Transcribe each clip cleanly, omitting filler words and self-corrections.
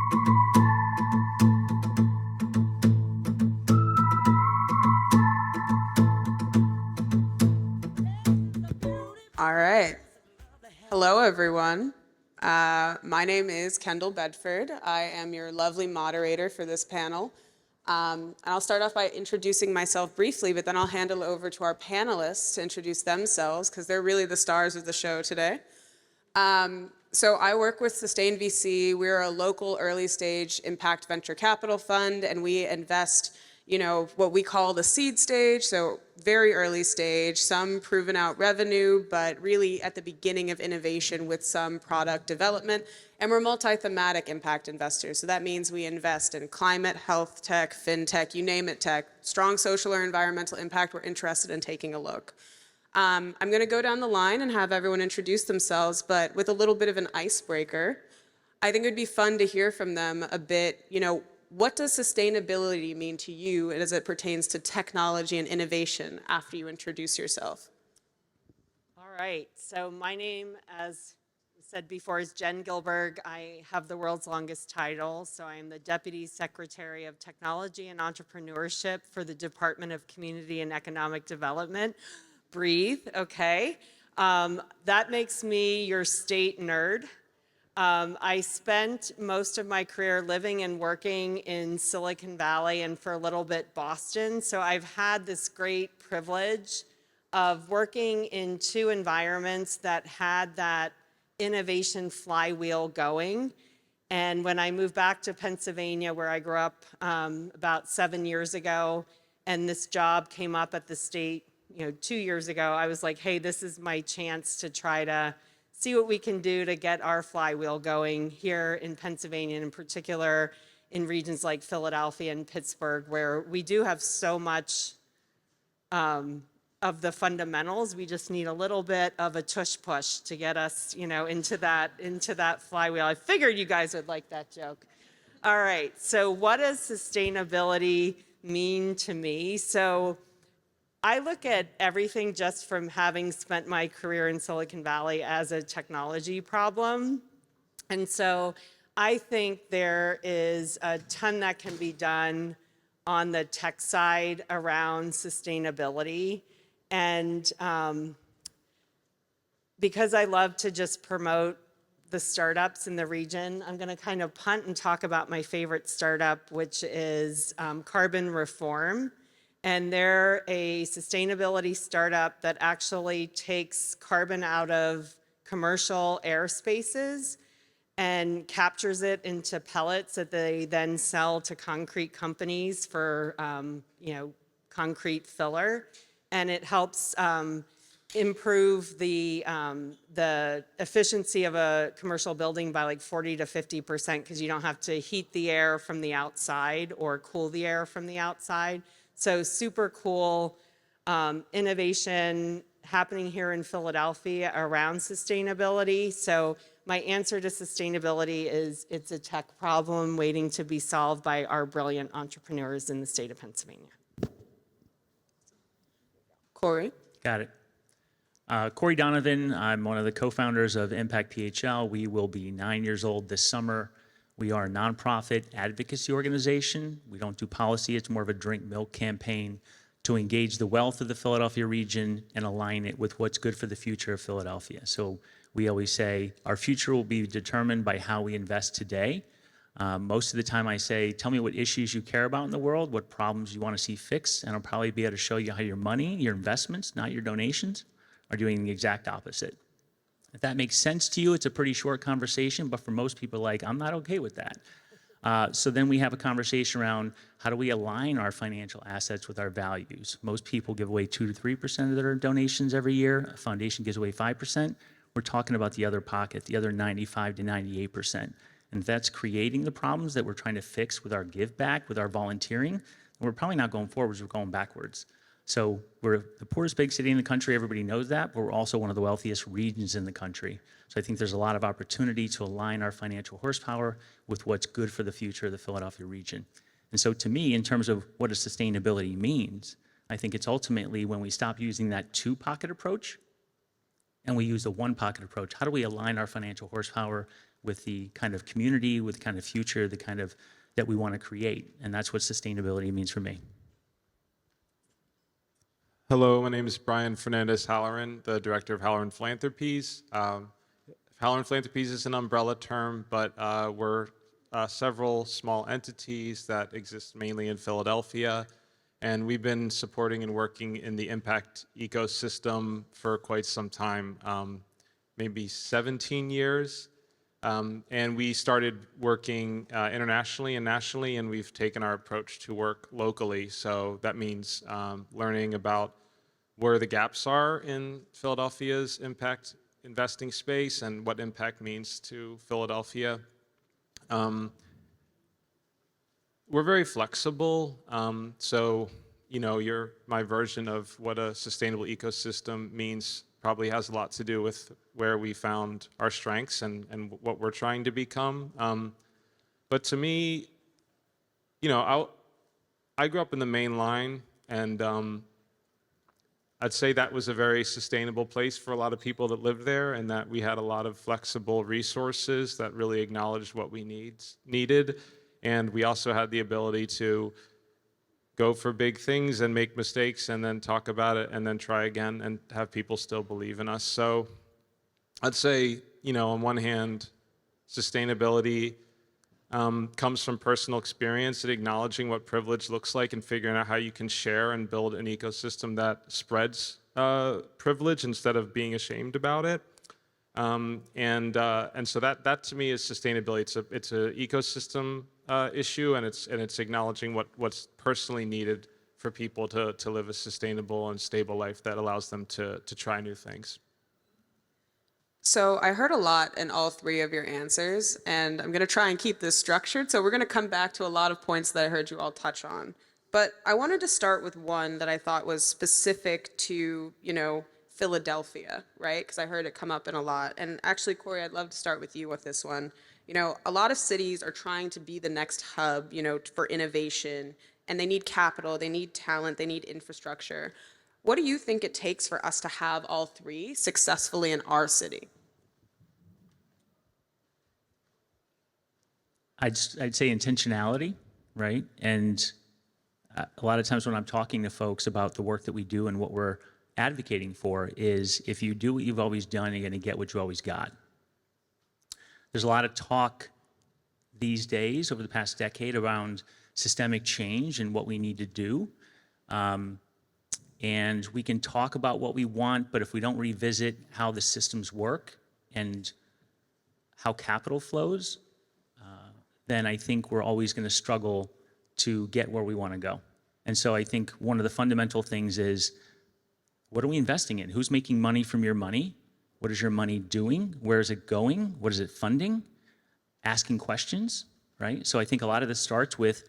All right. Hello, everyone. My name is Kendall Bedford. I am your lovely moderator for this panel. And I'll start off by introducing myself briefly, but then I'll hand it over to our panelists to introduce themselves, because they're really the stars of the show today. So I work with Sustain VC. We're a local early stage impact venture capital fund, and we invest, what we call the seed stage, so very early stage, some proven out revenue, but really at the beginning of innovation with some product development. And we're multi-thematic impact investors. So that means we invest in climate, health tech, fintech, you name it tech, strong social or environmental impact. We're interested in taking a look. I'm going to go down the line and have everyone introduce themselves, but with a little bit of an icebreaker. I think it would be fun to hear from them a bit, what does sustainability mean to you as it pertains to technology and innovation after you introduce yourself? All right, so my name, as said before, is Jen Gilburg. I have the world's longest title, so I am the Deputy Secretary of Technology and Entrepreneurship for the Department of Community and Economic Development. Breathe, okay. That makes me your state nerd. I spent most of my career living and working in Silicon Valley and for a little bit Boston. So I've had this great privilege of working in two environments that had that innovation flywheel going. And when I moved back to Pennsylvania, where I grew up about 7 years ago, and this job came up at the state 2 years ago, I was like, hey, this is my chance to try to see what we can do to get our flywheel going here in Pennsylvania, and in particular in regions like Philadelphia and Pittsburgh, where we do have so much of the fundamentals. We just need a little bit of a tush push to get us, into that flywheel. I figured you guys would like that joke. All right, so what does sustainability mean to me? So I look at everything just from having spent my career in Silicon Valley as a technology problem. And so I think there is a ton that can be done on the tech side around sustainability. And because I love to just promote the startups in the region, I'm going to kind of punt and talk about my favorite startup, which is Carbon Reform. And they're a sustainability startup that actually takes carbon out of commercial airspaces and captures it into pellets that they then sell to concrete companies for, concrete filler. And it helps improve the efficiency of a commercial building by like 40 to 50%, because you don't have to heat the air from the outside or cool the air from the outside. So super cool innovation happening here in Philadelphia around sustainability. So my answer to sustainability is it's a tech problem waiting to be solved by our brilliant entrepreneurs in the state of Pennsylvania. Cory? Got it. Cory Donovan, I'm one of the co-founders of ImpactPHL. We will be 9 years old this summer. We are a nonprofit advocacy organization. We don't do policy. It's more of a drink milk campaign to engage the wealth of the Philadelphia region and align it with what's good for the future of Philadelphia. So we always say our future will be determined by how we invest today. Most of the time I say, tell me what issues you care about in the world, what problems you want to see fixed, and I'll probably be able to show you how your money, your investments, not your donations, are doing the exact opposite. If that makes sense to you, it's a pretty short conversation, but for most people, I'm not okay with that. So then we have a conversation around how do we align our financial assets with our values. Most people give away 2 to 3% of their donations every year. A foundation gives away 5%. We're talking about the other pocket, the other 95 to 98%. And if that's creating the problems that we're trying to fix with our give back, with our volunteering, we're probably not going forwards, we're going backwards. So we're the poorest big city in the country, everybody knows that, but we're also one of the wealthiest regions in the country. So I think there's a lot of opportunity to align our financial horsepower with what's good for the future of the Philadelphia region. And so to me, in terms of what sustainability means, I think it's ultimately when we stop using that two-pocket approach and we use the one-pocket approach. How do we align our financial horsepower with the kind of community, with the kind of future, the kind of that we want to create. And that's what sustainability means for me. Hello, my name is Brian Fernandes-Halloran, the director of Halloran Philanthropies. Halloran Philanthropies is an umbrella term, but we're several small entities that exist mainly in Philadelphia. And we've been supporting and working in the impact ecosystem for quite some time, maybe 17 years. And we started working internationally and nationally, and we've taken our approach to work locally. So that means learning about where the gaps are in Philadelphia's impact investing space and what impact means to Philadelphia. We're very flexible. So, you know, my version of what a sustainable ecosystem means probably has a lot to do with where we found our strengths and what we're trying to become. But to me, you know, I grew up in the main line, and I'd say that was a very sustainable place for a lot of people that lived there, and that we had a lot of flexible resources that really acknowledged what we needed. And we also had the ability to go for big things and make mistakes and then talk about it and then try again and have people still believe in us. So I'd say, you know, on one hand, sustainability comes from personal experience and acknowledging what privilege looks like and figuring out how you can share and build an ecosystem that spreads privilege instead of being ashamed about it. And so that to me is sustainability. It's an ecosystem issue, and it's acknowledging what's personally needed for people to live a sustainable and stable life that allows them to try new things. So I heard a lot in all three of your answers, and I'm going to try and keep this structured. So we're going to come back to a lot of points that I heard you all touch on. But I wanted to start with one that I thought was specific to, you know, Philadelphia, right? Because I heard it come up in a lot. And actually, Cory, I'd love to start with you with this one. You know, a lot of cities are trying to be the next hub, you know, for innovation, and they need capital, they need talent, they need infrastructure. What do you think it takes for us to have all three successfully in our city? I'd say intentionality, right? And a lot of times when I'm talking to folks about the work that we do and what we're advocating for is if you do what you've always done, you're going to get what you always got. There's a lot of talk these days over the past decade around systemic change and what we need to do. And we can talk about what we want, but if we don't revisit how the systems work and how capital flows, then I think we're always going to struggle to get where we want to go. And so I think one of the fundamental things is, what are we investing in? Who's making money from your money? What is your money doing? Where is it going? What is it funding? Asking questions, right? So I think a lot of this starts with,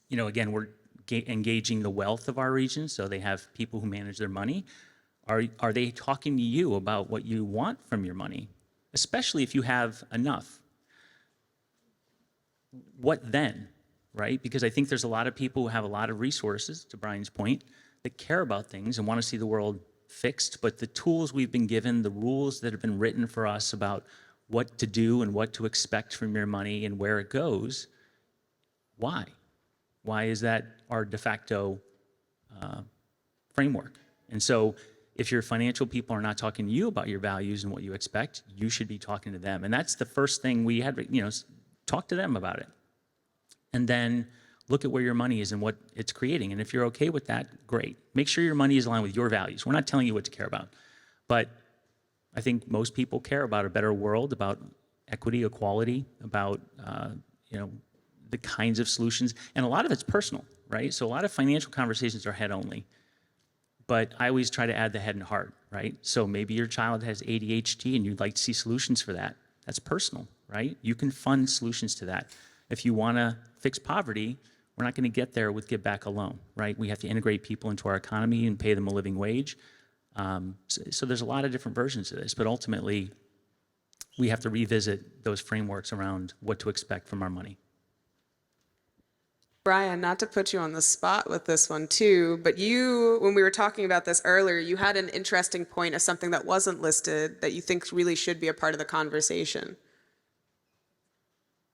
you know, again, we're engaging the wealth of our region, so they have people who manage their money. Are they talking to you about what you want from your money? Especially if you have enough. What then, right? Because I think there's a lot of people who have a lot of resources, to Brian's point, that care about things and want to see the world fixed, but the tools we've been given, the rules that have been written for us about what to do and what to expect from your money and where it goes, why? Why is that our de facto framework? And so if your financial people are not talking to you about your values and what you expect, you should be talking to them. And that's the first thing we had, you know, talk to them about it. And then look at where your money is and what it's creating. And if you're okay with that, great. Make sure your money is aligned with your values. We're not telling you what to care about. But I think most people care about a better world, about equity, equality, about you know, the kinds of solutions. And a lot of it's personal, right? So a lot of financial conversations are head only. But I always try to add the head and heart, right? So maybe your child has ADHD and you'd like to see solutions for that. That's personal, right? You can fund solutions to that. If you want to fix poverty, we're not going to get there with Give Back alone, right? We have to integrate people into our economy and pay them a living wage. So there's a lot of different versions of this, but ultimately, we have to revisit those frameworks around what to expect from our money. Brian, not to put you on the spot with this one too, but you, when we were talking about this earlier, you had an interesting point of something that wasn't listed that you think really should be a part of the conversation.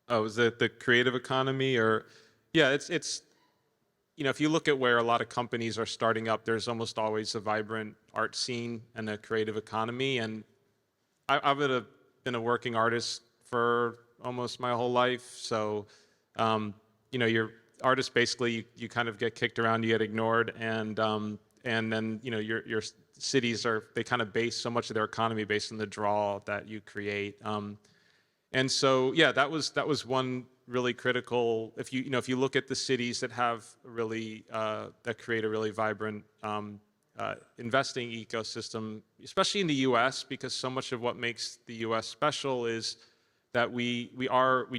Oh, is it the creative economy or, yeah, it's, if you look at where a lot of companies are starting up, there's almost always a vibrant art scene and a creative economy. And I've been a working artist for almost my whole life. So, you're artists basically, you kind of get kicked around, you get ignored, and then, your cities they kind of base so much of their economy based on the draw that you create. And so, yeah, that was one really critical. If you look at the cities that have really that create a really vibrant investing ecosystem, especially in the U.S., because so much of what makes the U.S. special is that we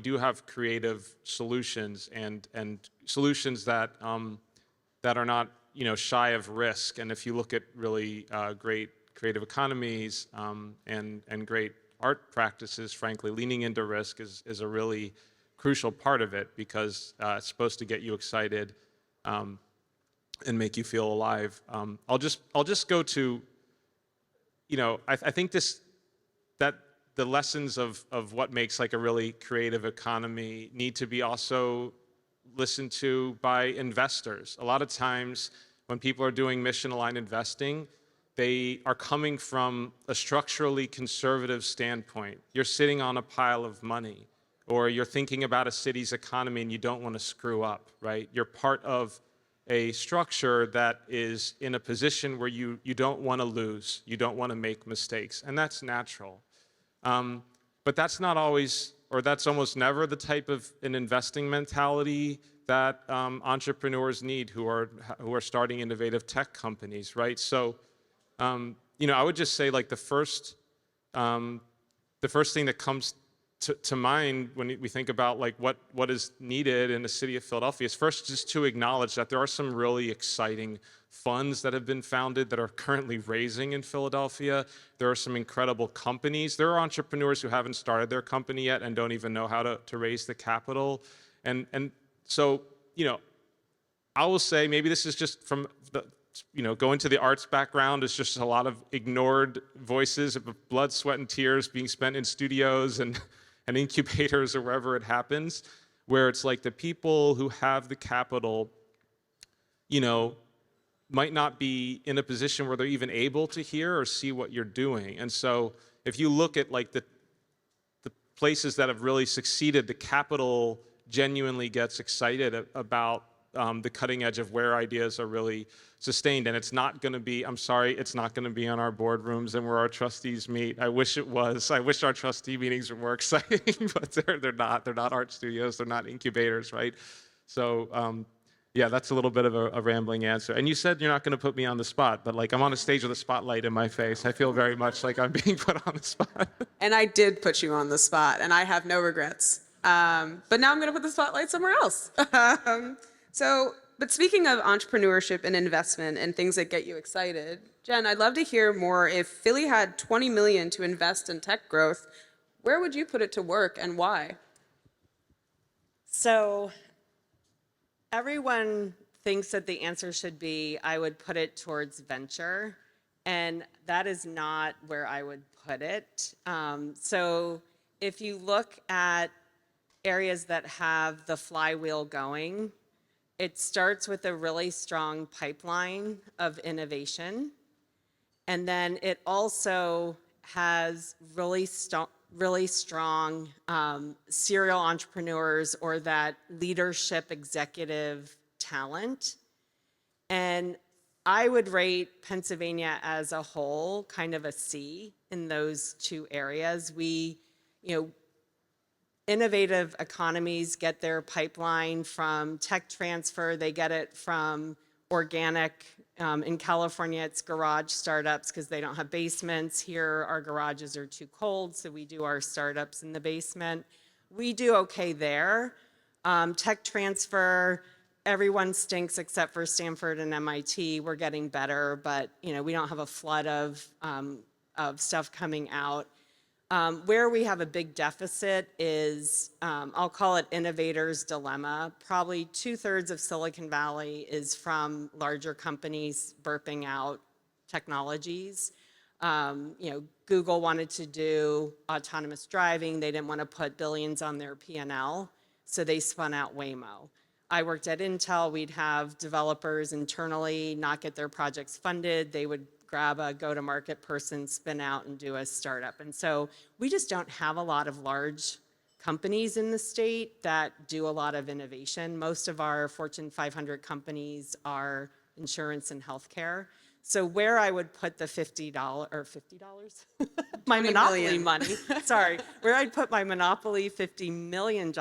do have creative solutions and solutions that that are not shy of risk. And if you look at really great creative economies and great art practices, frankly, leaning into risk is a really crucial part of it, because it's supposed to get you excited and make you feel alive. I'll just go to, I think that the lessons of what makes like a really creative economy need to be also listened to by investors. A lot of times when people are doing mission-aligned investing, they are coming from a structurally conservative standpoint. You're sitting on a pile of money, or you're thinking about a city's economy and you don't want to screw up, right? You're part of a structure that is in a position where you don't want to lose, you don't want to make mistakes, and that's natural. But that's not always, or that's almost never the type of an investing mentality that entrepreneurs need who are starting innovative tech companies, right? So, I would just say like the first thing that comes to mind when we think about like what is needed in the city of Philadelphia is first just to acknowledge that there are some really exciting funds that have been founded that are currently raising in Philadelphia. There are some incredible companies. There are entrepreneurs who haven't started their company yet and don't even know how to raise the capital. And so, I will say maybe this is just from the, going to the arts background, is just a lot of ignored voices of blood, sweat, and tears being spent in studios and incubators or wherever it happens, where it's like the people who have the capital, might not be in a position where they're even able to hear or see what you're doing. And so if you look at like the places that have really succeeded, the capital genuinely gets excited about the cutting edge of where ideas are really sustained. And it's not going to be, I'm sorry, it's not going to be on our boardrooms and where our trustees meet. I wish it was. I wish our trustee meetings were more exciting, but they're not. They're not art studios. They're not incubators, right? So, yeah, that's a little bit of a rambling answer. And you said you're not going to put me on the spot, but like I'm on a stage with a spotlight in my face. I feel very much like I'm being put on the spot. And I did put you on the spot, and I have no regrets. But now I'm going to put the spotlight somewhere else. But speaking of entrepreneurship and investment and things that get you excited, Jen, I'd love to hear more. If Philly had $20 million to invest in tech growth, where would you put it to work and why? So everyone thinks that the answer should be, I would put it towards venture, and that is not where I would put it. So if you look at areas that have the flywheel going, it starts with a really strong pipeline of innovation, and then it also has really strong serial entrepreneurs or that leadership executive talent. And I would rate Pennsylvania as a whole kind of a C in those two areas. Innovative economies get their pipeline from tech transfer. They get it from organic. In California, it's garage startups because they don't have basements. Here, our garages are too cold, so we do our startups in the basement. We do okay there. Tech transfer, everyone stinks except for Stanford and MIT. We're getting better, but we don't have a flood of stuff coming out. Where we have a big deficit is, I'll call it innovator's dilemma. Probably 2/3 of Silicon Valley is from larger companies burping out technologies. Google wanted to do autonomous driving. They didn't want to put billions on their P&L, so they spun out Waymo. I worked at Intel. We'd have developers internally not get their projects funded. They would grab a go-to-market person, spin out, and do a startup. And so we just don't have a lot of large companies in the state that do a lot of innovation. Most of our Fortune 500 companies are insurance and healthcare. So where I would put the $50, my 20 Monopoly million. money, sorry, where I'd put my Monopoly $50 million,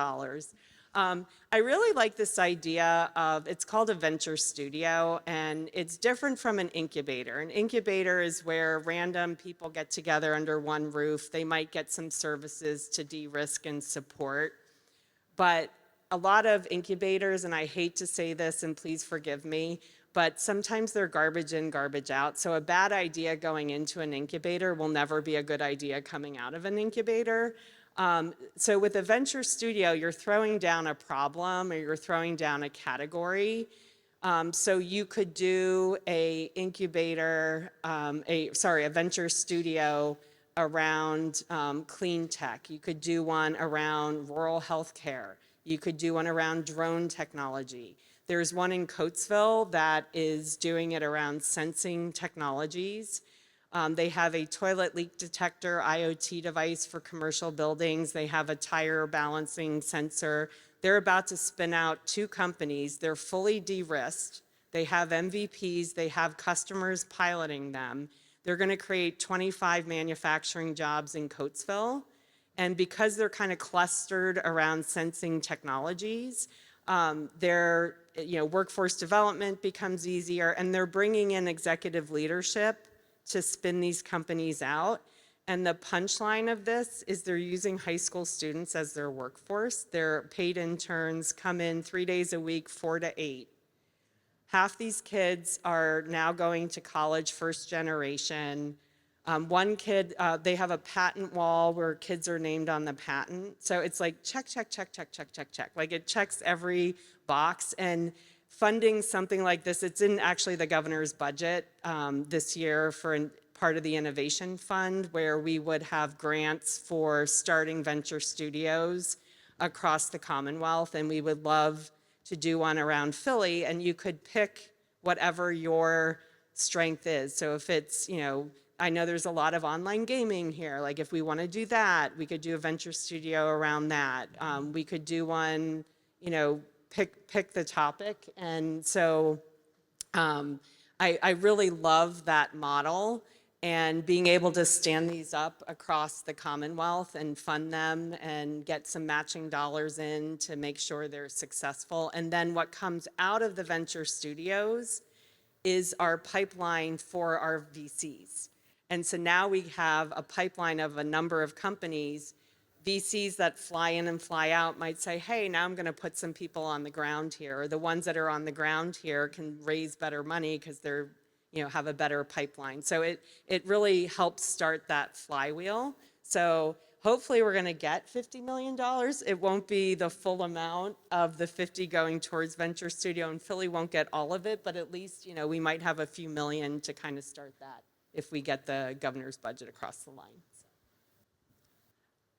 I really like this idea of, it's called a venture studio, and it's different from an incubator. An incubator is where random people get together under one roof. They might get some services to de-risk and support. But a lot of incubators, and I hate to say this, and please forgive me, but sometimes they're garbage in, garbage out. So a bad idea going into an incubator will never be a good idea coming out of an incubator. So with a venture studio, you're throwing down a problem or you're throwing down a category. So you could do a venture studio around clean tech. You could do one around rural healthcare. You could do one around drone technology. There's one in Coatesville that is doing it around sensing technologies. They have a toilet leak detector IoT device for commercial buildings. They have a tire balancing sensor. They're about to spin out 2 companies. They're fully de-risked. They have MVPs. They have customers piloting them. They're going to create 25 manufacturing jobs in Coatesville. And because they're kind of clustered around sensing technologies, their workforce development becomes easier, and they're bringing in executive leadership to spin these companies out. And the punchline of this is they're using high school students as their workforce. Their paid interns come in 3 days a week, 4 to 8. Half these kids are now going to college, first generation. One kid, they have a patent wall where kids are named on the patent. So it's like check, check, check, check, check, check, check. Like it checks every box. And funding something like this, it's in actually the governor's budget this year for part of the innovation fund, where we would have grants for starting venture studios across the Commonwealth. And we would love to do one around Philly, and you could pick whatever your strength is. So if it's, I know there's a lot of online gaming here. Like if we want to do that, we could do a venture studio around that. We could do one, pick the topic. And so I really love that model, and being able to stand these up across the Commonwealth and fund them and get some matching dollars in to make sure they're successful. And then what comes out of the venture studios is our pipeline for our VCs. And so now we have a pipeline of a number of companies. VCs that fly in and fly out might say, hey, now I'm going to put some people on the ground here. Or the ones that are on the ground here can raise better money because they're, have a better pipeline. So it really helps start that flywheel. So hopefully we're going to get $50 million. It won't be the full amount of the 50 going towards Venture Studio, and Philly won't get all of it, but at least, we might have a few million to kind of start that if we get the governor's budget across the line.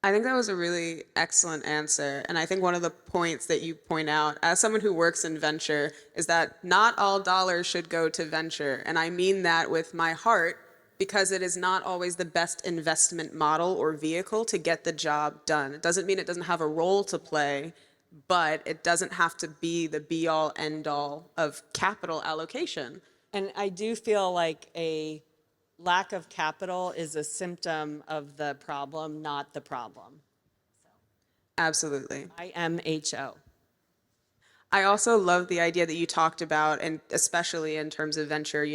I think that was a really excellent answer. And I think one of the points that you point out, as someone who works in venture, is that not all dollars should go to venture. And I mean that with my heart, because it is not always the best investment model or vehicle to get the job done. It doesn't mean it doesn't have a role to play, but it doesn't have to be the be-all, end-all of capital allocation. And I do feel like a lack of capital is a symptom of the problem, not the problem. Absolutely. IMHO. I also love the idea that you talked about, and especially in terms of venture,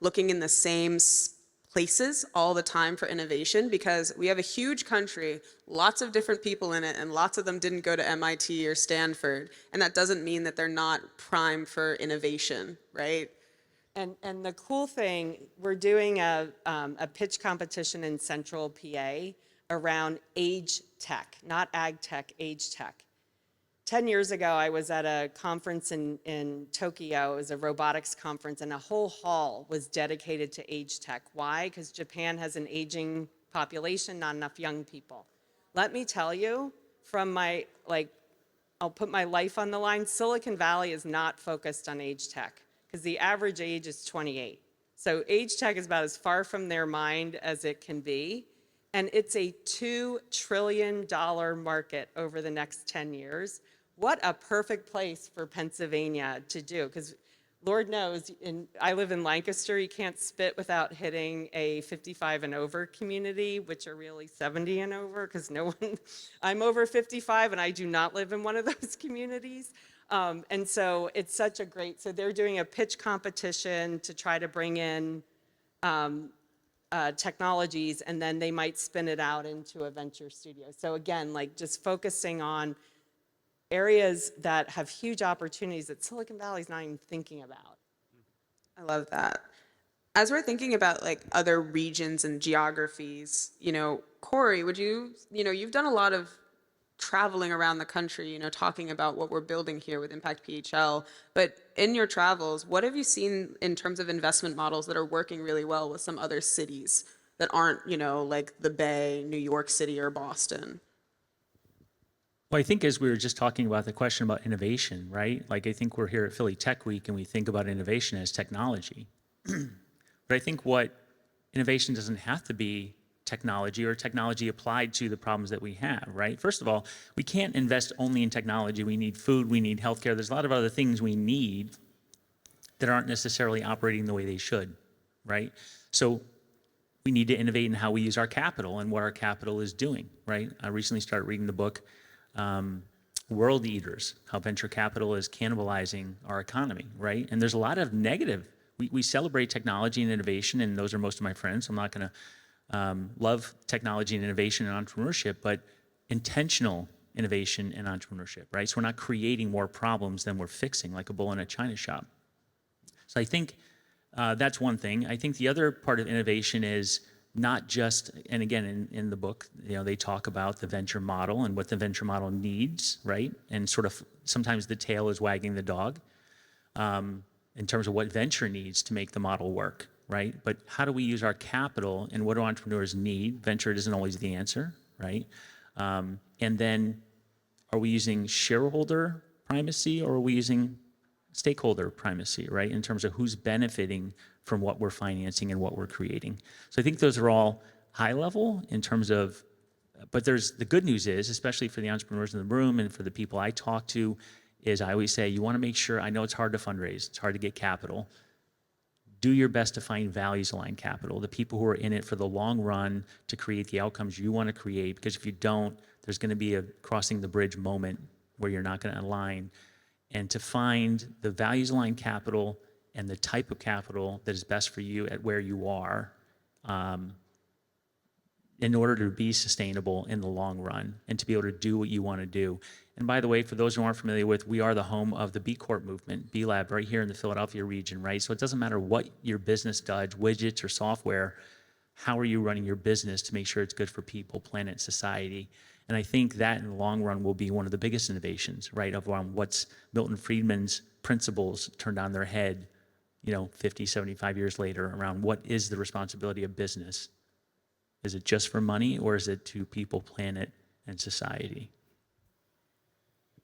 looking in the same places all the time for innovation, because we have a huge country, lots of different people in it, and lots of them didn't go to MIT or Stanford. And that doesn't mean that they're not prime for innovation, right? And the cool thing, we're doing a pitch competition in Central PA around age tech, not ag tech, age tech. 10 years ago, I was at a conference in Tokyo. It was a robotics conference, and a whole hall was dedicated to age tech. Why? Because Japan has an aging population, not enough young people. Let me tell you, from my, I'll put my life on the line, Silicon Valley is not focused on age tech, because the average age is 28. So age tech is about as far from their mind as it can be. And it's a $2 trillion market over the next 10 years. What a perfect place for Pennsylvania to do, because Lord knows, I live in Lancaster, you can't spit without hitting a 55 and over community, which are really 70 and over, because I'm over 55 and I do not live in one of those communities. And so it's such a great, so they're doing a pitch competition to try to bring in technologies, and then they might spin it out into a venture studio. So again, just focusing on areas that have huge opportunities that Silicon Valley's not even thinking about. I love that. As we're thinking about other regions and geographies, Cory, you've done a lot of traveling around the country, talking about what we're building here with ImpactPHL. But in your travels, what have you seen in terms of investment models that are working really well with some other cities that aren't, like the Bay, New York City, or Boston? Well, I think as we were just talking about the question about innovation, right? I think we're here at Philly Tech Week and we think about innovation as technology. But I think what innovation doesn't have to be technology or technology applied to the problems that we have, right? First of all, we can't invest only in technology. We need food, we need healthcare. There's a lot of other things we need that aren't necessarily operating the way they should, right? So we need to innovate in how we use our capital and what our capital is doing, right? I recently started reading the book, World Eaters, how venture capital is cannibalizing our economy, right? And there's a lot of negative. We celebrate technology and innovation, and those are most of my friends. So I'm not going to love technology and innovation and entrepreneurship, but intentional innovation and entrepreneurship, right? So we're not creating more problems than we're fixing, like a bull in a china shop. So I think that's one thing. I think the other part of innovation is not just, and again, in the book, they talk about the venture model and what the venture model needs, right? And sort of sometimes the tail is wagging the dog in terms of what venture needs to make the model work, right? But how do we use our capital and what do entrepreneurs need? Venture isn't always the answer, right? And then are we using shareholder primacy or are we using stakeholder primacy, right? In terms of who's benefiting from what we're financing and what we're creating. So I think those are all high level in terms of, but the good news is, especially for the entrepreneurs in the room and for the people I talk to, is I always say, you want to make sure, I know it's hard to fundraise, it's hard to get capital. Do your best to find values aligned capital, the people who are in it for the long run to create the outcomes you want to create, because if you don't, there's going to be a crossing the bridge moment where you're not going to align. And to find the values aligned capital and the type of capital that is best for you at where you are in order to be sustainable in the long run and to be able to do what you want to do. And by the way, for those who aren't familiar with, we are the home of the B Corp movement, B Lab, right here in the Philadelphia region, right? So it doesn't matter what your business does, widgets or software, how are you running your business to make sure it's good for people, planet, society? And I think that in the long run will be one of the biggest innovations, right, of what's Milton Friedman's principles turned on their head, 50, 75 years later around what is the responsibility of business. Is it just for money or is it to people, planet, and society?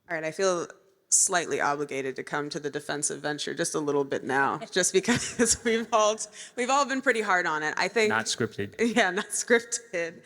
All right, I feel slightly obligated to come to the defense of venture just a little bit now, just because we've all been pretty hard on it. I think Not scripted. Yeah, not scripted.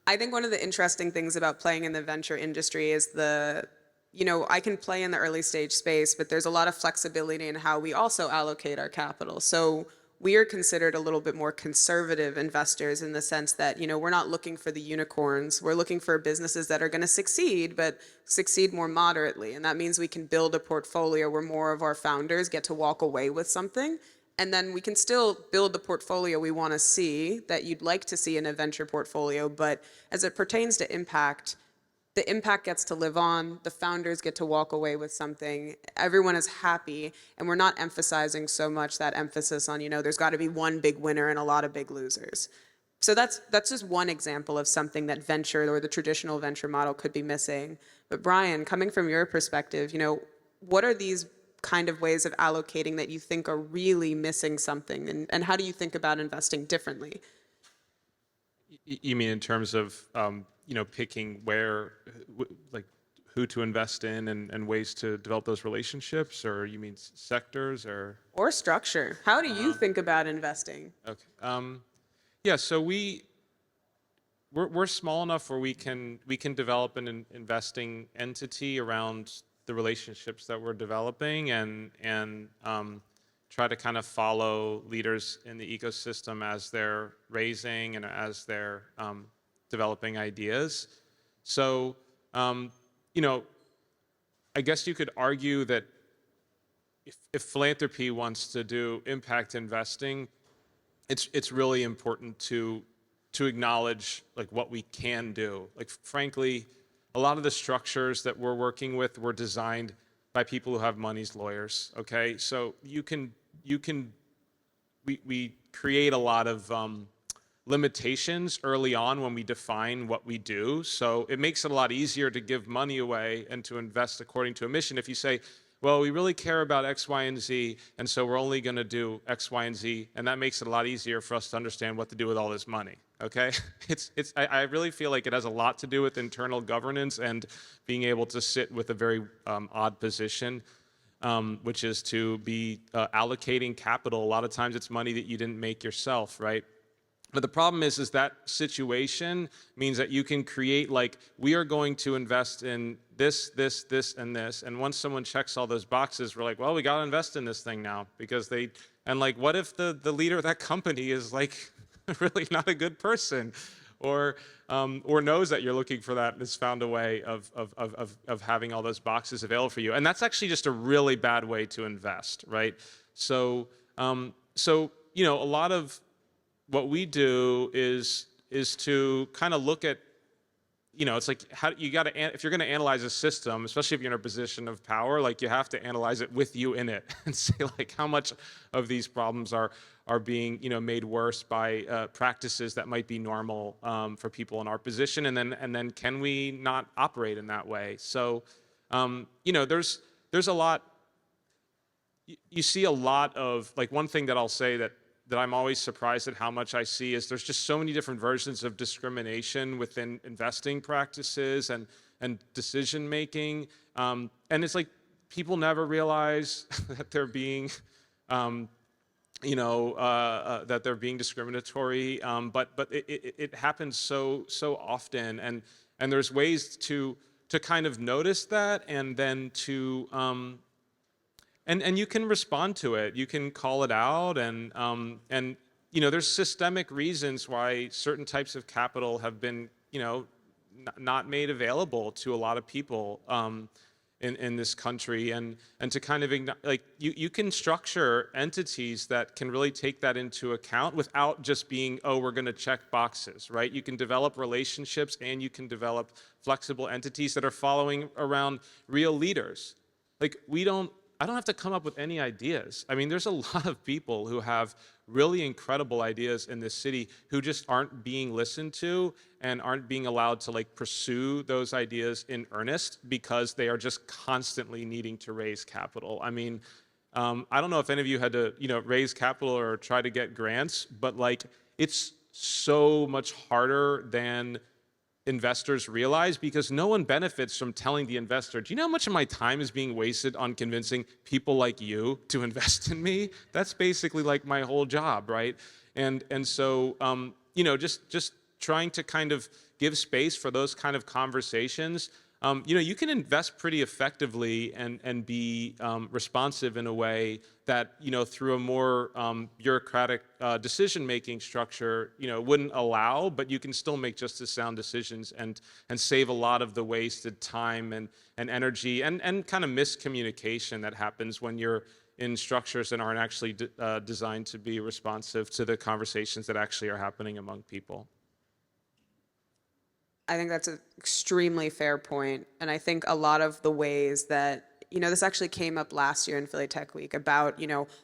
I think one of the interesting things about playing in the venture industry is I can play in the early stage space, but there's a lot of flexibility in how we also allocate our capital. So we are considered a little bit more conservative investors in the sense that, we're not looking for the unicorns. We're looking for businesses that are going to succeed, but succeed more moderately. And that means we can build a portfolio where more of our founders get to walk away with something. And then we can still build the portfolio we want to see, that you'd like to see in a venture portfolio. But as it pertains to impact, the impact gets to live on, the founders get to walk away with something, everyone is happy, and we're not emphasizing so much that emphasis on, there's got to be one big winner and a lot of big losers. So that's just one example of something that venture or the traditional venture model could be missing. But Brian, coming from your perspective, what are these kind of ways of allocating that you think are really missing something, and how do you think about investing differently? You mean in terms of, picking where, like, who to invest in and ways to develop those relationships, or you mean sectors, or? Or structure? How do you think about investing? Okay. Yeah. So we're small enough where we can develop an investing entity around the relationships that we're developing, and try to kind of follow leaders in the ecosystem as they're raising and as they're developing ideas. So, I guess you could argue that if philanthropy wants to do impact investing, it's really important to acknowledge like what we can do. Like, frankly, a lot of the structures that we're working with were designed by people who have money's lawyers. Okay, so we create a lot of limitations early on when we define what we do. So it makes it a lot easier to give money away and to invest according to a mission. If you say, well, we really care about X, Y, and Z, and so we're only going to do X, Y, and Z, and that makes it a lot easier for us to understand what to do with all this money. Okay, I really feel like it has a lot to do with internal governance and being able to sit with a very odd position, which is to be allocating capital. A lot of times it's money that you didn't make yourself, right? But the problem is that situation means that you can create, like, we are going to invest in this, this, this, and this. And once someone checks all those boxes, we're like, well, we got to invest in this thing now, because and like, what if the leader of that company is like really not a good person, or knows that you're looking for that and has found a way of having all those boxes available for you. And that's actually just a really bad way to invest, right? So, a lot of what we do is to kind of look at, it's like, how you got to, if you're going to analyze a system, especially if you're in a position of power, like, you have to analyze it with you in it and say, like, how much of these problems are being, made worse by practices that might be normal for people in our position, and then can we not operate in that way? So, there's a lot. You see a lot of, like, one thing that I'll say that I'm always surprised at how much I see is there's just so many different versions of discrimination within investing practices and decision making, and it's like people never realize that they're being, that they're being discriminatory, but it happens so often, and there's ways to kind of notice that, and then to and you can respond to it. You can call it out, and there's systemic reasons why certain types of capital have been, not made available to a lot of people in this country, and to kind of like, you can structure entities that can really take that into account without just being, oh, we're going to check boxes, right? You can develop relationships, and you can develop flexible entities that are following around real leaders. Like, I don't have to come up with any ideas. I mean, there's a lot of people who have really incredible ideas in this city who just aren't being listened to and aren't being allowed to, like, pursue those ideas in earnest because they are just constantly needing to raise capital. I mean, I don't know if any of you had to, raise capital or try to get grants, but, like, it's so much harder than investors realize, because no one benefits from telling the investor, do you know how much of my time is being wasted on convincing people like you to invest in me? That's basically like my whole job, right? And so, just trying to kind of give space for those kind of conversations. You can invest pretty effectively and be responsive in a way that, through a more bureaucratic decision-making structure, wouldn't allow, but you can still make just as sound decisions and save a lot of the wasted time and energy and kind of miscommunication that happens when you're in structures that aren't actually designed to be responsive to the conversations that actually are happening among people. I think that's an extremely fair point. And I think a lot of the ways that, this actually came up last year in Philly Tech Week about,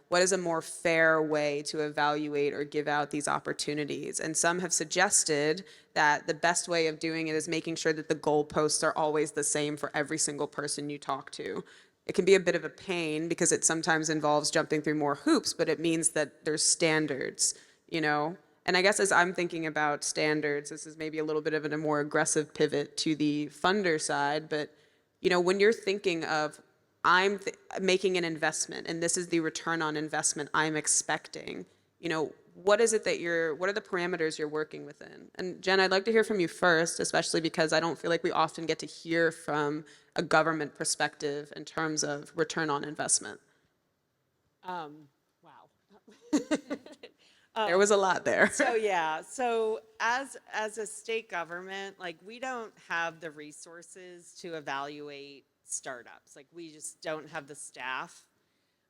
what is a more fair way to evaluate or give out these opportunities? And some have suggested that the best way of doing it is making sure that the goalposts are always the same for every single person you talk to. It can be a bit of a pain because it sometimes involves jumping through more hoops, but it means that there's standards, And I guess as I'm thinking about standards, this is maybe a little bit of a more aggressive pivot to the funder side, but when you're thinking of making an investment and this is the return on investment I'm expecting, what are the parameters you're working within? And Jen, I'd like to hear from you first, especially because I don't feel like we often get to hear from a government perspective in terms of return on investment. Wow. There was a lot there. So as a state government, like we don't have the resources to evaluate startups. Like we just don't have the staff,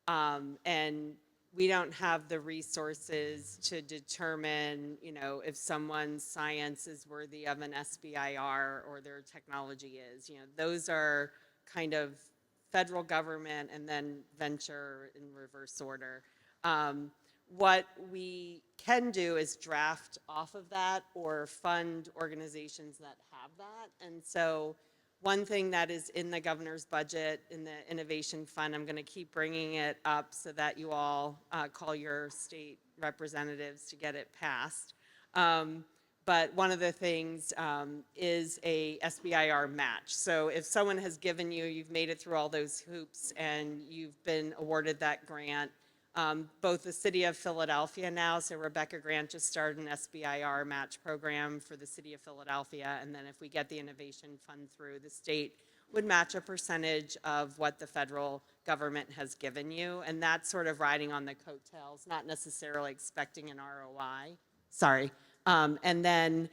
and we don't have the resources to determine, if someone's science is worthy of an SBIR or their technology is. Those are kind of federal government and then venture in reverse order. What we can do is draft off of that or fund organizations that have that. And so one thing that is in the governor's budget, in the innovation fund, I'm going to keep bringing it up so that you all call your state representatives to get it passed. But one of the things is a SBIR match. So if someone has given you've made it through all those hoops and you've been awarded that grant, both the city of Philadelphia now, so Rebecca Grant just started an SBIR match program for the city of Philadelphia, and then if we get the innovation fund through, the state would match a percentage of what the federal government has given you, and that's sort of riding on the coattails, not necessarily expecting an ROI. Sorry. And then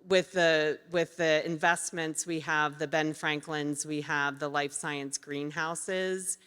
with the investments, we have the Ben Franklin's, we have the life science greenhouses.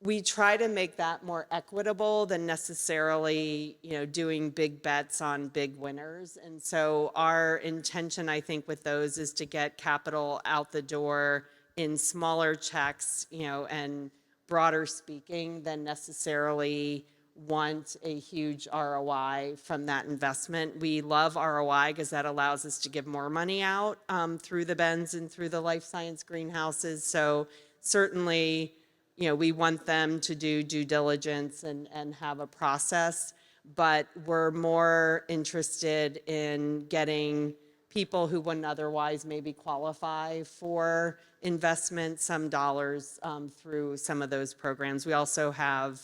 We try to make that more equitable than necessarily, doing big bets on big winners. And so our intention, I think, with those is to get capital out the door in smaller checks, and broader speaking than necessarily want a huge ROI from that investment. We love ROI because that allows us to give more money out through the Bens and through the life science greenhouses. So certainly, we want them to do due diligence and have a process, but we're more interested in getting people who wouldn't otherwise maybe qualify for investment, some dollars through some of those programs. We also have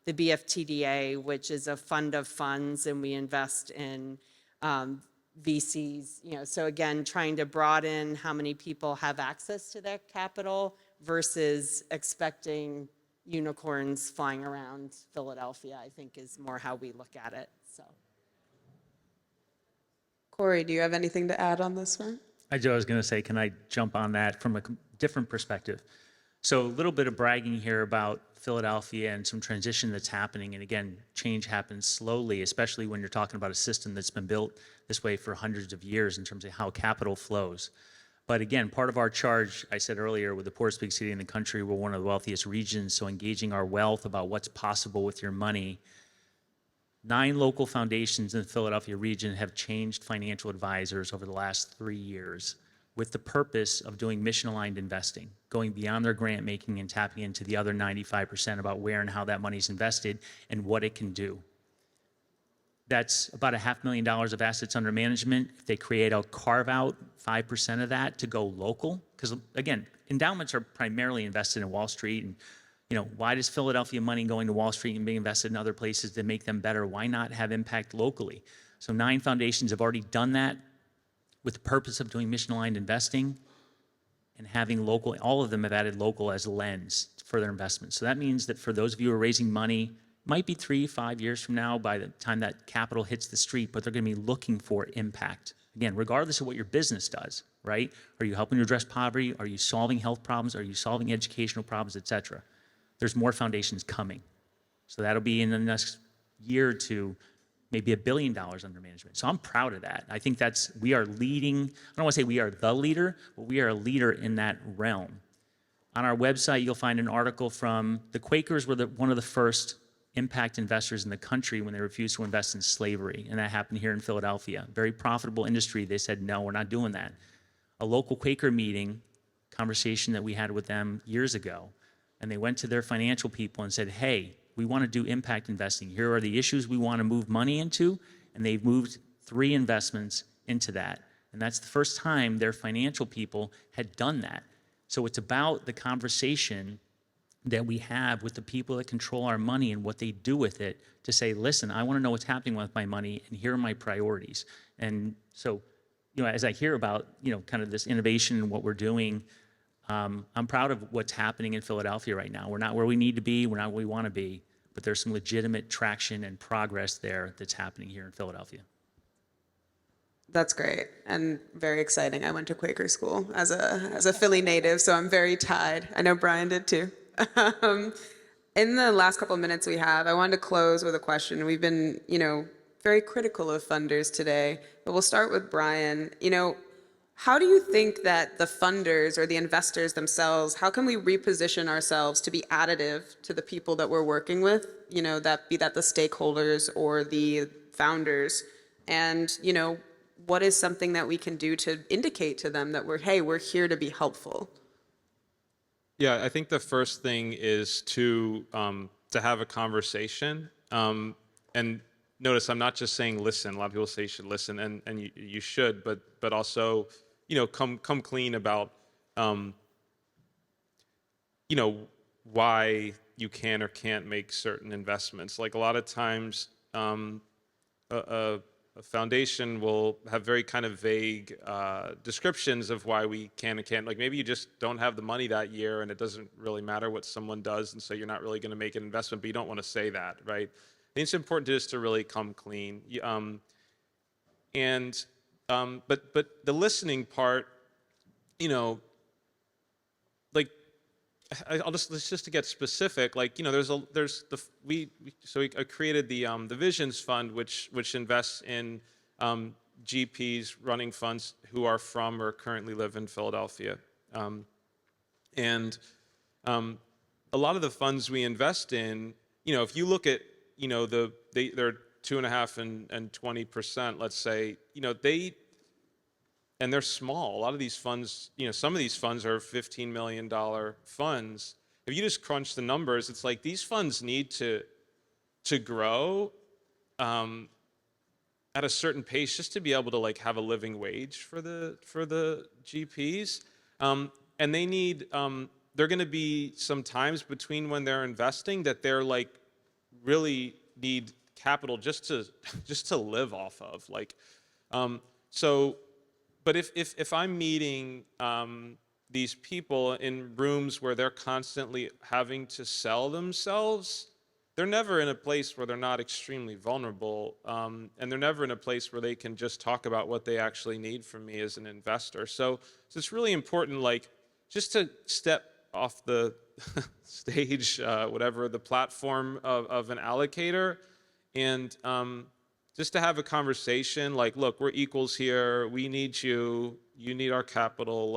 the BFTDA, which is a fund of funds, and we invest in VCs. So again, trying to broaden how many people have access to that capital versus expecting unicorns flying around Philadelphia, I think is more how we look at it. So, Cory, do you have anything to add on this one? I was going to say, can I jump on that from a different perspective? So a little bit of bragging here about Philadelphia and some transition that's happening. And again, change happens slowly, especially when you're talking about a system that's been built this way for hundreds of years in terms of how capital flows. But again, part of our charge, I said earlier, with the poorest big city in the country, we're one of the wealthiest regions, so engaging our wealth about what's possible with your money. 9 local foundations in the Philadelphia region have changed financial advisors over the last 3 years with the purpose of doing mission-aligned investing, going beyond their grant making and tapping into the other 95% about where and how that money's invested and what it can do. That's about $500,000 of assets under management. If they create a carve out 5% of that to go local, because again, endowments are primarily invested in Wall Street, and why does Philadelphia money going to Wall Street and being invested in other places to make them better? Why not have impact locally? So 9 foundations have already done that with the purpose of doing mission-aligned investing and having local. All of them have added local as a lens for their investments. So that means that for those of you who are raising money, might be 3-5 years from now by the time that capital hits the street, but they're going to be looking for impact. Again, regardless of what your business does, right? Are you helping to address poverty? Are you solving health problems? Are you solving educational problems, et cetera? There's more foundations coming. So that'll be in the next year or two. maybe $1 billion under management. So I'm proud of that. I think we are leading. I don't want to say we are the leader, but we are a leader in that realm. On our website, you'll find an article from the Quakers were one of the first impact investors in the country when they refused to invest in slavery, and that happened here in Philadelphia. Very profitable industry. They said, no, we're not doing that. A local Quaker meeting, conversation that we had with them years ago, and they went to their financial people and said, hey, we want to do impact investing. Here are the issues we want to move money into, and they've moved 3 investments into that. And that's the first time their financial people had done that. So it's about the conversation that we have with the people that control our money and what they do with it to say, listen, I want to know what's happening with my money, and here are my priorities. And so, as I hear about, kind of this innovation and what we're doing, I'm proud of what's happening in Philadelphia right now. We're not where we need to be, we're not where we want to be, but there's some legitimate traction and progress there that's happening here in Philadelphia. That's great and very exciting. I went to Quaker school as a Philly native, so I'm very tied. I know Brian did too. In the last couple of minutes we have, I wanted to close with a question. We've been, very critical of funders today, but we'll start with Brian. How do you think that the funders or the investors themselves, how can we reposition ourselves to be additive to the people that we're working with, that the stakeholders or the founders, and, what is something that we can do to indicate to them that we're here to be helpful? Yeah, I think the first thing is to have a conversation. And notice I'm not just saying listen. A lot of people say you should listen, and you should, but also, come clean about, why you can or can't make certain investments. Like a lot of times, a foundation will have very kind of vague descriptions of why we can and can't. Like maybe you just don't have the money that year and it doesn't really matter what someone does, and so you're not really going to make an investment, but you don't want to say that, right? I think it's important just to really come clean. But the listening part, let's to get specific. Like, I created the Visions Fund, which invests in GPs running funds who are from or currently live in Philadelphia, and a lot of the funds we invest in, if you look at, they're 2.5% and 20%, let's say, and they're small. A lot of these funds, some of these funds are $15 million funds. If you just crunch the numbers, it's like these funds need to grow at a certain pace just to be able to have a living wage for the GPs. And they need, they're going to be some times between when they're investing that they're really need capital just to live off of. But if I'm meeting these people in rooms where they're constantly having to sell themselves, they're never in a place where they're not extremely vulnerable, and they're never in a place where they can just talk about what they actually need from me as an investor. So it's really important, just to step off the stage, whatever the platform of an allocator, and just to have a conversation, look, we're equals here. We need you. You need our capital.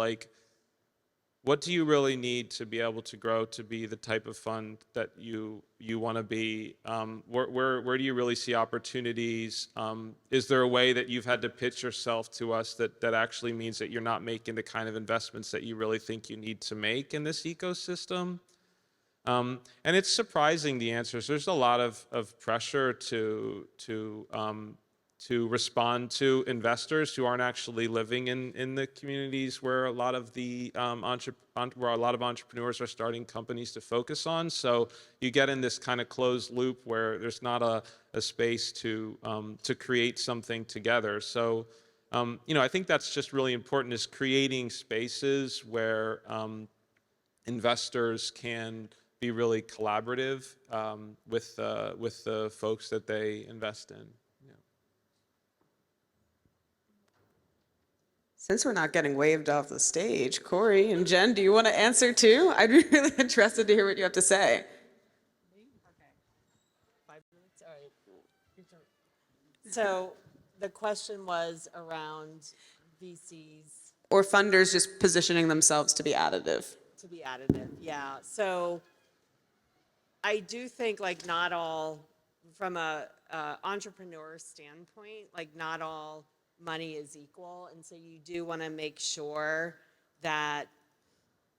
What do you really need to be able to grow to be the type of fund that you want to be? Where do you really see opportunities? Is there a way that you've had to pitch yourself to us that actually means that you're not making the kind of investments that you really think you need to make in this ecosystem? And it's surprising, the answers. There's a lot of pressure to respond to investors who aren't actually living in the communities where a lot of entrepreneurs are starting companies to focus on. So you get in this kind of closed loop where there's not a space to create something together. So I think that's just really important, is creating spaces where investors can be really collaborative with the folks that they invest in. Since we're not getting waved off the stage, Cory and Jen, do you want to answer too? I'd be really interested to hear what you have to say. Okay. 5 minutes? All right. Your turn. So the question was around VCs Or funders just positioning themselves to be additive. to be additive. Yeah. So I do think like not all, from a entrepreneur standpoint, like not all money is equal, and so you do want to make sure that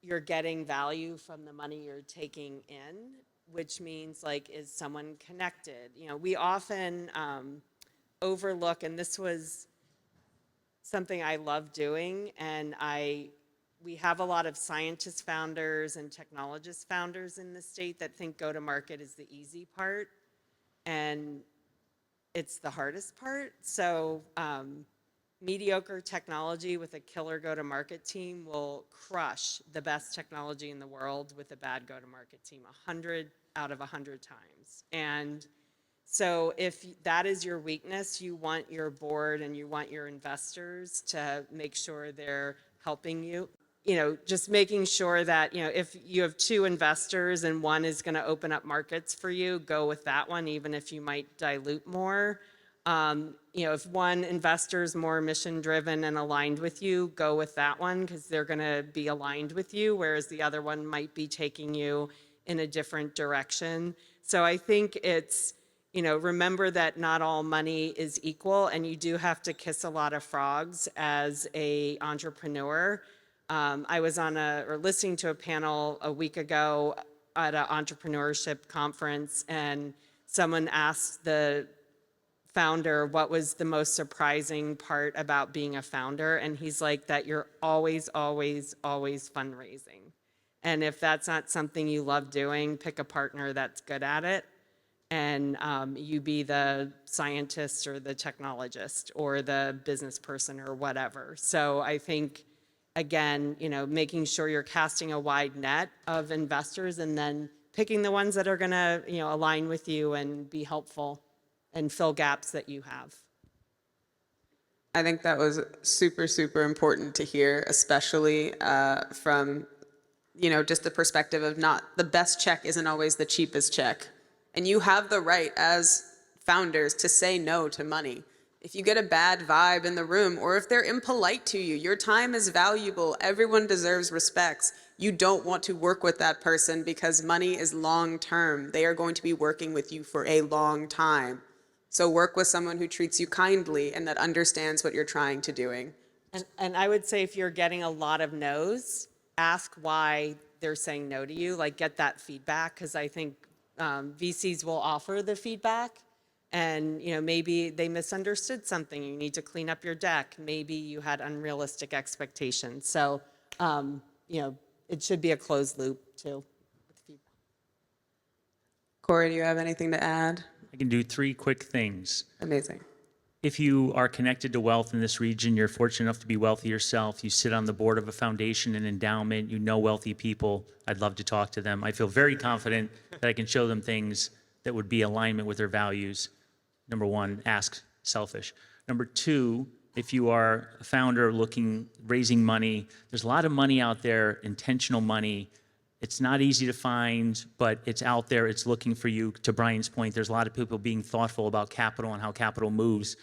you're getting value from the money you're taking in, which means like, is someone connected? You know, we often overlook, and this was something I love doing, and we have a lot of scientist founders and technologist founders in the state that think go-to-market is the easy part, and it's the hardest part. So mediocre technology with a killer go-to-market team will crush the best technology in the world with a bad go-to-market team 100 out of 100 times. And so if that is your weakness, you want your board and you want your investors to make sure they're helping you. You know, just making sure that, you know, if you have two investors and one is going to open up markets for you, go with that one, even if you might dilute more. You know, if one investor is more mission driven and aligned with you, go with that one because they're going to be aligned with you, whereas the other one might be taking you in a different direction. So I think it's, you know, remember that not all money is equal, and you do have to kiss a lot of frogs as a entrepreneur. I was on or listening to a panel a week ago at an entrepreneurship conference, and someone asked the founder what was the most surprising part about being a founder, and he's like, that you're always, always, always fundraising. And if that's not something you love doing, pick a partner that's good at it, and you be the scientist or the technologist or the business person or whatever. So I think, again, you know, making sure you're casting a wide net of investors and then picking the ones that are going to, you know, align with you and be helpful and fill gaps that you have. I think that was super, super important to hear, especially from, you know, just the perspective of not the best check isn't always the cheapest check. And you have the right as founders to say no to money. If you get a bad vibe in the room, or if they're impolite to you, your time is valuable. Everyone deserves respect. You don't want to work with that person because money is long term. They are going to be working with you for a long time. So work with someone who treats you kindly and that understands what you're trying to doing. And I would say if you're getting a lot of no's, ask why they're saying no to you, like get that feedback, because I think VCs will offer the feedback, and you know, maybe they misunderstood something. You need to clean up your deck. Maybe you had unrealistic expectations. So you know, it should be a closed loop too. With feedback. Cory, do you have anything to add? I can do 3 quick things. Amazing. If you are connected to wealth in this region, you're fortunate enough to be wealthy yourself, you sit on the board of a foundation, an endowment, you know wealthy people, I'd love to talk to them. I feel very confident that I can show them things that would be alignment with their values. Number 1, ask selfish. Number 2, if you are a founder raising money, there's a lot of money out there, intentional money. It's not easy to find, but it's out there, it's looking for you. To Brian's point, there's a lot of people being thoughtful about capital and how capital moves.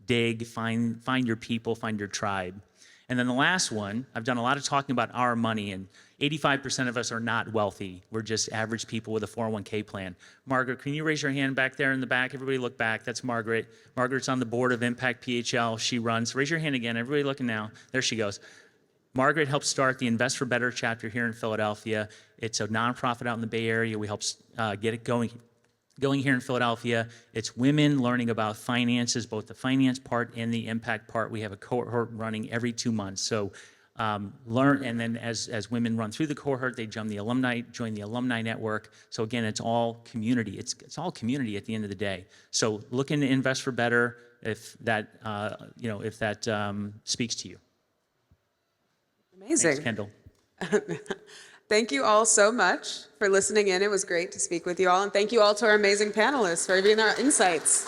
Dig, find your people, find your tribe. And then the last one, I've done a lot of talking about our money, and 85% of us are not wealthy. We're just average people with a 401k plan. Margaret, can you raise your hand back there in the back? Everybody look back, that's Margaret. Margaret's on the board of ImpactPHL, she runs. Raise your hand again, everybody looking now. There she goes. Margaret helped start the Invest for Better chapter here in Philadelphia. It's a nonprofit out in the Bay Area. We help get it going here in Philadelphia. It's women learning about finances, both the finance part and the impact part. We have a cohort running every 2 months. So learn, and then as women run through the cohort, they join the alumni network. So again, it's all community. It's all community at the end of the day. So look into Invest for Better if that speaks to you. Amazing. Thanks, Kendall. Thank you all so much for listening in. It was great to speak with you all. And thank you all to our amazing panelists for giving our insights.